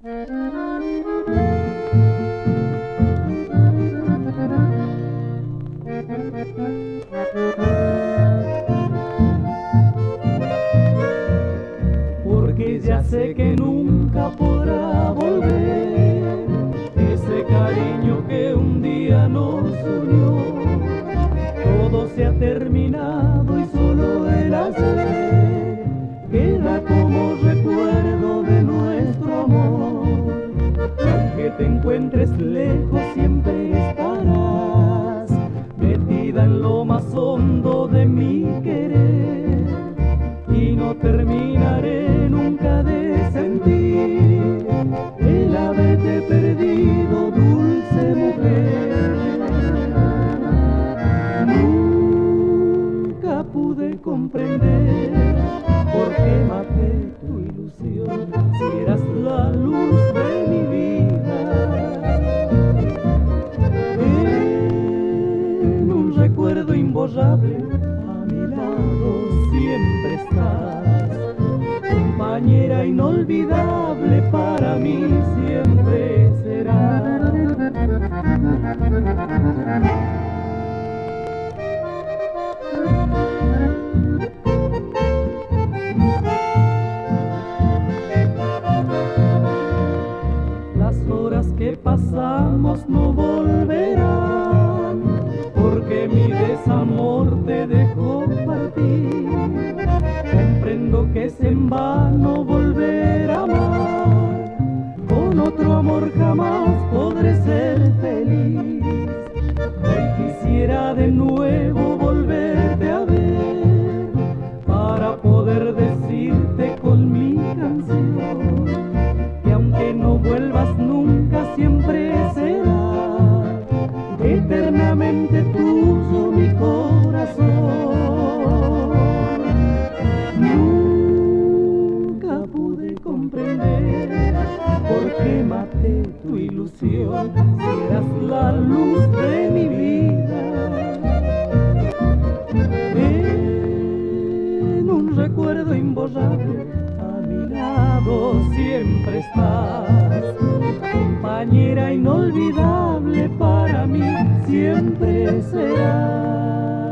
Porque ya sé que nunca podrá volver ese cariño que un día nos unió. Todo se ha terminado y solo el ayer queda como recuerdo de nuestro amor. Aunque te encuentres lejos siempre estarás metida en lo más hondo de mi querer, y no terminaré nunca de sentir el haberte perdido, dulce mujer. Nunca pude comprender por qué maté tu ilusión, si eras la luz de mi vida. En un recuerdo imborrable a mi lado siempre estás, compañera inolvidable, para mí siempre serás. Las horas que pasamos no volverán, porque mi desamor te dejó partir. Comprendo que es en vano volver a amar, con otro amor jamás podré ser feliz. Hoy quisiera de nuevo volverte a ver, para poder decirte con mi canción que aunque no vuelvas nunca siempre será eternamente tuyo mi corazón. Nunca pude comprender por qué maté tu ilusión, si eras la luz de mi vida. En un recuerdo imborrable a mi lado siempre estás, compañera inolvidable, para mí siempre serás.